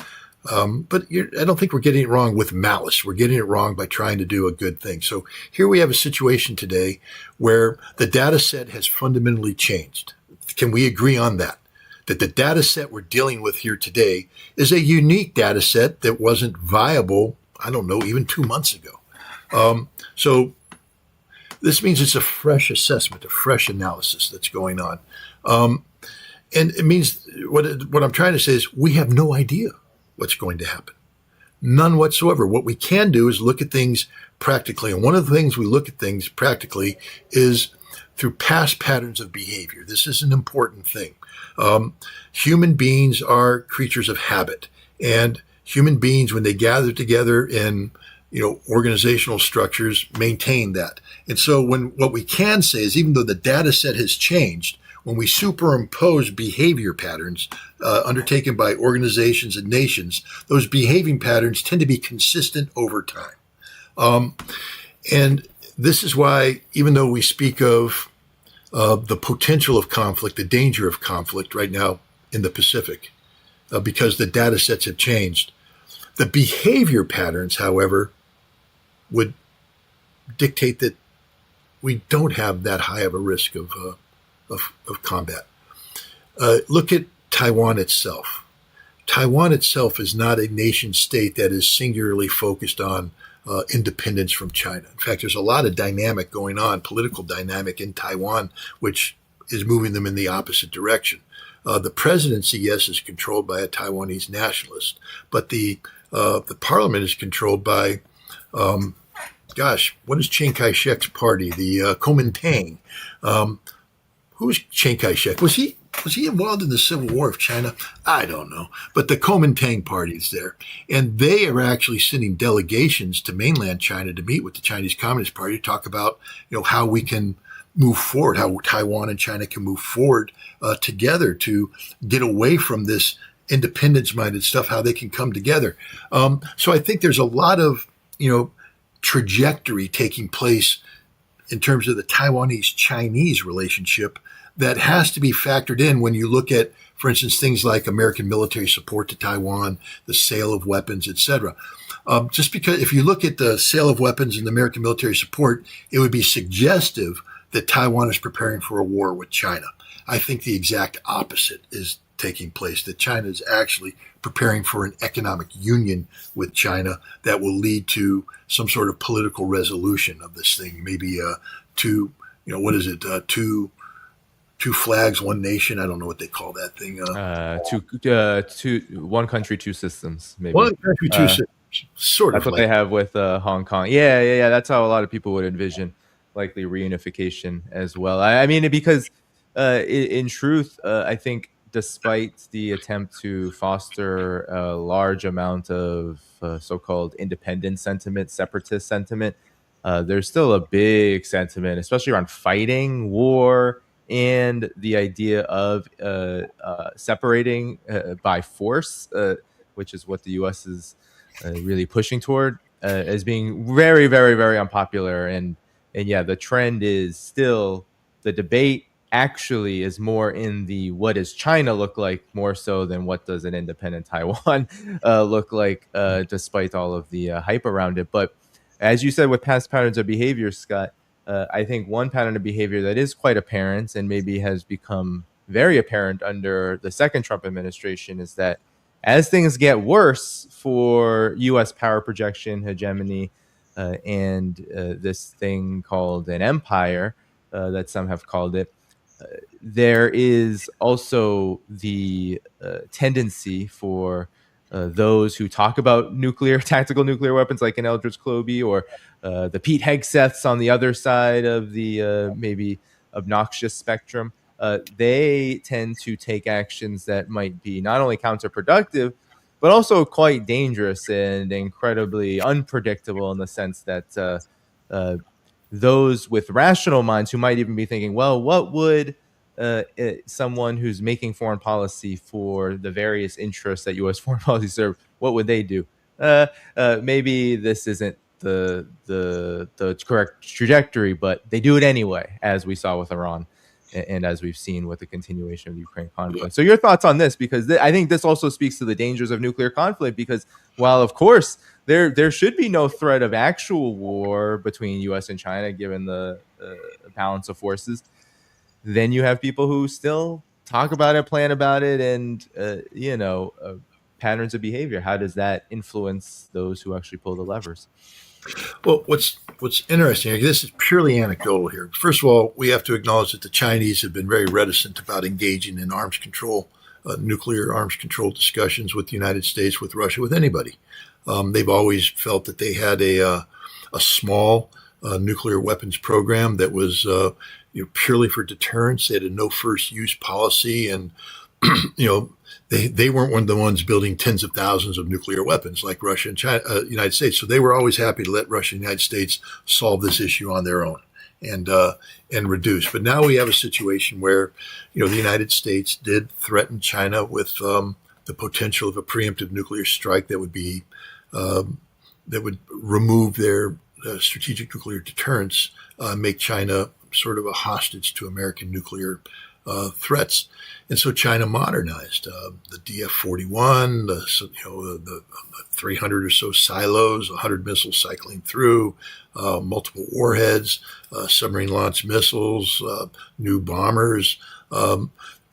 But I don't think we're getting it wrong with malice. We're getting it wrong by trying to do a good thing. So here we have a situation today where the data set has fundamentally changed. Can we agree on that? That the data set we're dealing with here today is a unique data set that wasn't viable, I don't know, even 2 months ago. So this means it's a fresh assessment, a fresh analysis that's going on. And it means what I'm trying to say is we have no idea what's going to happen. None whatsoever. What we can do is look at things practically. And one of the things we look at things practically is through past patterns of behavior. This is an important thing. Human beings are creatures of habit. And human beings, when they gather together in organizational structures, maintain that. And so what we can say is, even though the data set has changed, when we superimpose behavior patterns undertaken by organizations and nations, those behaving patterns tend to be consistent over time. And this is why, even though we speak of the potential of conflict, the danger of conflict right now in the Pacific, because the data sets have changed, the behavior patterns, however, would dictate that we don't have that high of a risk of combat. Look at Taiwan itself. Taiwan itself is not a nation state that is singularly focused on independence from China. In fact, there's a lot of dynamic going on, political dynamic in Taiwan, which is moving them in the opposite direction. The presidency, yes, is controlled by a Taiwanese nationalist, but the parliament is controlled by, what is Chiang Kai-shek's party? The Kuomintang. Who's Chiang Kai-shek? Was he involved in the Civil War of China? I don't know. But the Kuomintang party is there. And they are actually sending delegations to mainland China to meet with the Chinese Communist Party to talk about, how we can move forward, how Taiwan and China can move forward together to get away from this independence-minded stuff, how they can come together. So I think there's a lot of, trajectory taking place in terms of the Taiwanese-Chinese relationship that has to be factored in when you look at, for instance, things like American military support to Taiwan, the sale of weapons, etc. Just because if you look at the sale of weapons and the American military support, it would be suggestive that Taiwan is preparing for a war with China. I think the exact opposite is taking place, that China is actually preparing for an economic union with China that will lead to some sort of political resolution of this thing. Maybe two flags, one nation. I don't know what they call that thing. One country, two systems, maybe. One country, two systems. Sort of. That's what they have with Hong Kong. Yeah. That's how a lot of people would envision likely reunification as well. I mean, because in truth, I think despite the attempt to foster a large amount of so-called independent sentiment, separatist sentiment, there's still a big sentiment, especially around fighting war and the idea of separating by force, which is what the U.S. is really pushing toward, as being very, very, very unpopular. And yeah, the trend is still, the debate actually is more in the what does China look like, more so than what does an independent Taiwan look like, despite all of the hype around it. But as you said, with past patterns of behavior, Scott, I think one pattern of behavior that is quite apparent and maybe has become very apparent under the second Trump administration is that as things get worse for U.S. power projection, hegemony, and this thing called an empire, that some have called it, there is also the tendency for those who talk about nuclear, tactical nuclear weapons, like an Eldridge Cloby or the Pete Hegseths on the other side of the maybe obnoxious spectrum. They tend to take actions that might be not only counterproductive, but also quite dangerous and incredibly unpredictable, in the sense that uh, those with rational minds who might even be thinking, well, what would someone who's making foreign policy for the various interests that U.S. foreign policy serve, what would they do? Maybe this isn't the correct trajectory, but they do it anyway, as we saw with Iran, and as we've seen with the continuation of the Ukraine conflict. So your thoughts on this, because I think this also speaks to the dangers of nuclear conflict, because while of course there should be no threat of actual war between U.S. and China, given the balance of forces, then you have people who still talk about it, plan about it, and patterns of behavior. How does that influence those who actually pull the levers? Well, what's interesting, this is purely anecdotal here. First of all, we have to acknowledge that the Chinese have been very reticent about engaging in arms control, nuclear arms control discussions with the United States, with Russia, with anybody. They've always felt that they had a small nuclear weapons program that was purely for deterrence. They had a no first use policy, and you know, they weren't one of the ones building tens of thousands of nuclear weapons like Russia and China, United States. So they were always happy to let Russia and the United States solve this issue on their own and reduce. But now we have a situation where, the United States did threaten China with the potential of a preemptive nuclear strike that would be that would remove their strategic nuclear deterrence, make China sort of a hostage to American nuclear threats. And so China modernized the DF-41, the 300 or so silos, 100 missiles cycling through, multiple warheads, submarine-launched missiles, new bombers.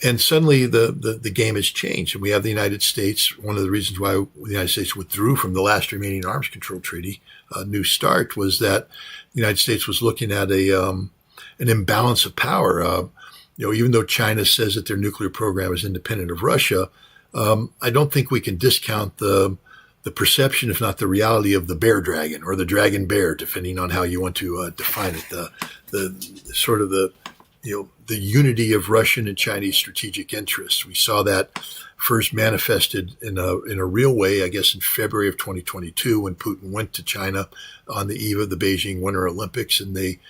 And suddenly the game has changed. And we have the United States. One of the reasons why the United States withdrew from the last remaining arms control treaty, New START, was that the United States was looking at an imbalance of power. Even though China says that their nuclear program is independent of Russia, I don't think we can discount the perception, if not the reality, of the bear dragon or the dragon bear, depending on how you want to define it. The sort of the unity of Russian and Chinese strategic interests. We saw that first manifested in a real way, I guess, in February of 2022, when Putin went to China on the eve of the Beijing Winter Olympics, and they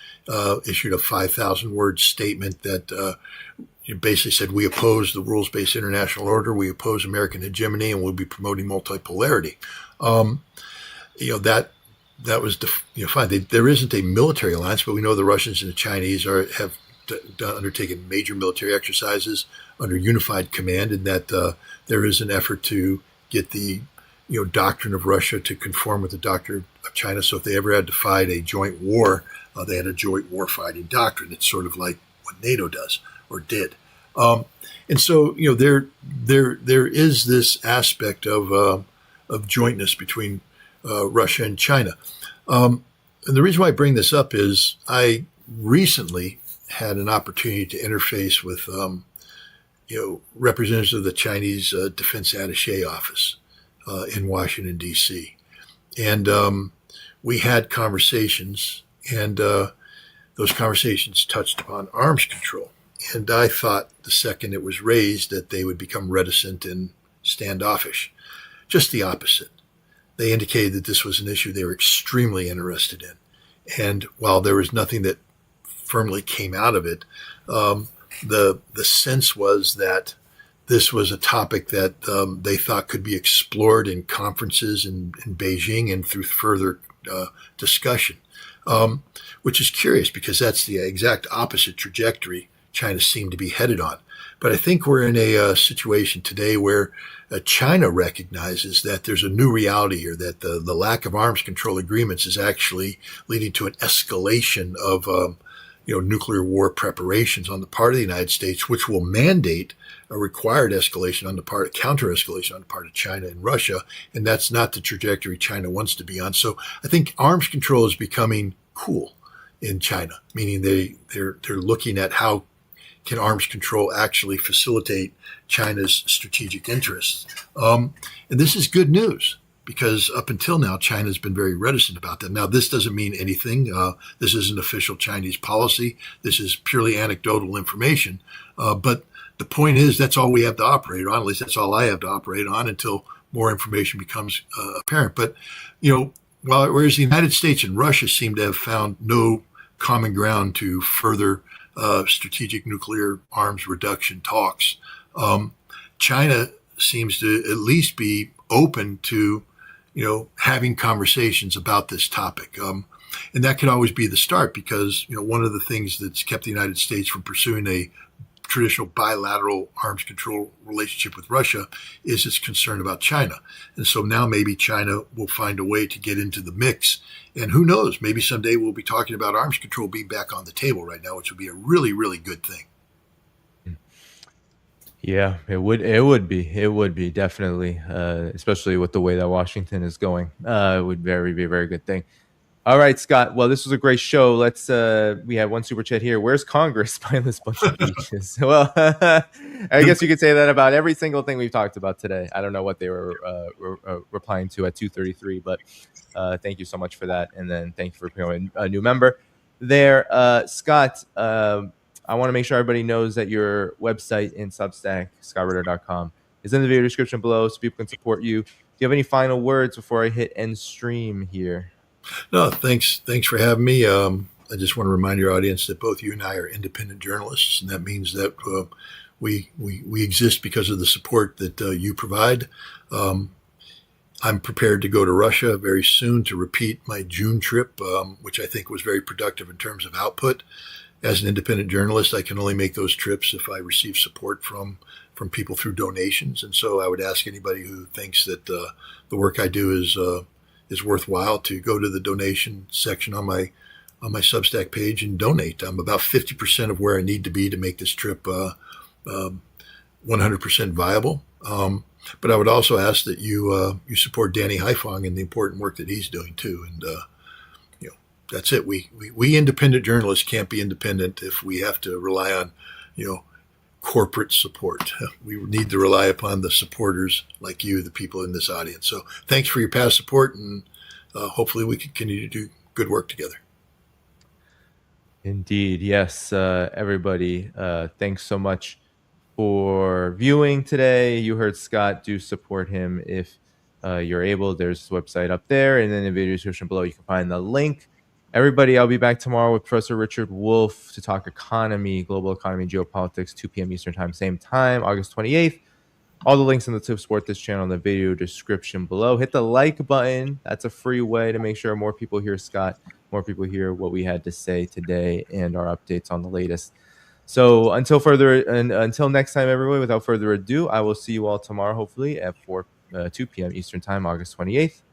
issued a 5,000-word statement that basically said, we oppose the rules-based international order, we oppose American hegemony, and we'll be promoting multipolarity. That was fine. There isn't a military alliance, but we know the Russians and the Chinese have undertaken major military exercises under unified command, and that there is an effort to get the doctrine of Russia to conform with the doctrine of China. So if they ever had to fight a joint war, they had a joint war fighting doctrine. It's sort of like what NATO does or did. And so there is this aspect of jointness between Russia and China. And the reason why I bring this up is I recently had an opportunity to interface with representatives of the Chinese Defense Attaché Office in Washington, D.C. And we had conversations, and those conversations touched upon arms control. And I thought the second it was raised that they would become reticent and standoffish. Just the opposite. They indicated that this was an issue they were extremely interested in. And while there was nothing that firmly came out of it, the sense was that this was a topic that they thought could be explored in conferences in Beijing and through further discussion, which is curious because that's the exact opposite trajectory China seemed to be headed on. But I think we're in a situation today where China recognizes that there's a new reality here, that the lack of arms control agreements is actually leading to an escalation of nuclear war preparations on the part of the United States, which will mandate a required escalation on the part, counter escalation on the part of China and Russia, and that's not the trajectory China wants to be on. So I think arms control is becoming cool in China, meaning they're looking at how can arms control actually facilitate China's strategic interests. And this is good news because up until now, China's been very reticent about that. Now, this doesn't mean anything. This isn't official Chinese policy. This is purely anecdotal information. But the point is, that's all we have to operate on. At least that's all I have to operate on until more information becomes apparent. But, whereas the United States and Russia seem to have found no common ground to further strategic nuclear arms reduction talks, China seems to at least be open to, having conversations about this topic. And that could always be the start because, one of the things that's kept the United States from pursuing a traditional bilateral arms control relationship with Russia is its concern about China. And so now maybe China will find a way to get into the mix. And who knows, maybe someday we'll be talking about arms control being back on the table right now, which would be a really, really good thing. Yeah, it would be definitely, especially with the way that Washington is going. It would be a very good thing. All right, Scott. Well, this was a great show. We have one super chat here. Where's Congress? Spineless bunch of beaches. Well, I guess you could say that about every single thing we've talked about today. I don't know what they were replying to at 2:33, but thank you so much for that. And then thank you for becoming a new member there. Scott, I want to make sure everybody knows that your website in Substack, scottritter.com, is in the video description below so people can support you. Do you have any final words before I hit end stream here? No, thanks for having me. I just want to remind your audience that both you and I are independent journalists, and that means that we exist because of the support that you provide. I'm prepared to go to Russia very soon to repeat my June trip, which I think was very productive in terms of output. As an independent journalist, I can only make those trips if I receive support from people through donations. And so I would ask anybody who thinks that the work I do is worthwhile to go to the donation section on my Substack page and donate. I'm about 50% of where I need to be to make this trip 100% viable. But I would also ask that you support Danny Haifong and the important work that he's doing too. And that's it. We independent journalists can't be independent if we have to rely on corporate support. We need to rely upon the supporters like you, the people in this audience. So thanks for your past support, and hopefully we can continue to do good work together. Indeed. Yes. Everybody, thanks so much for viewing today. You heard Scott. Do support him if you're able. There's his website up there, and then in the video description below, you can find the link. Everybody, I'll be back tomorrow with Professor Richard Wolff to talk economy, global economy, geopolitics, 2 p.m. Eastern time, same time, August 28th. All the links in the to support this channel in the video description below. Hit the like button. That's a free way to make sure more people hear Scott, more people hear what we had to say today and our updates on the latest. So until next time, everyone, without further ado, I will see you all tomorrow, hopefully at 2 p.m. Eastern time, August 28th.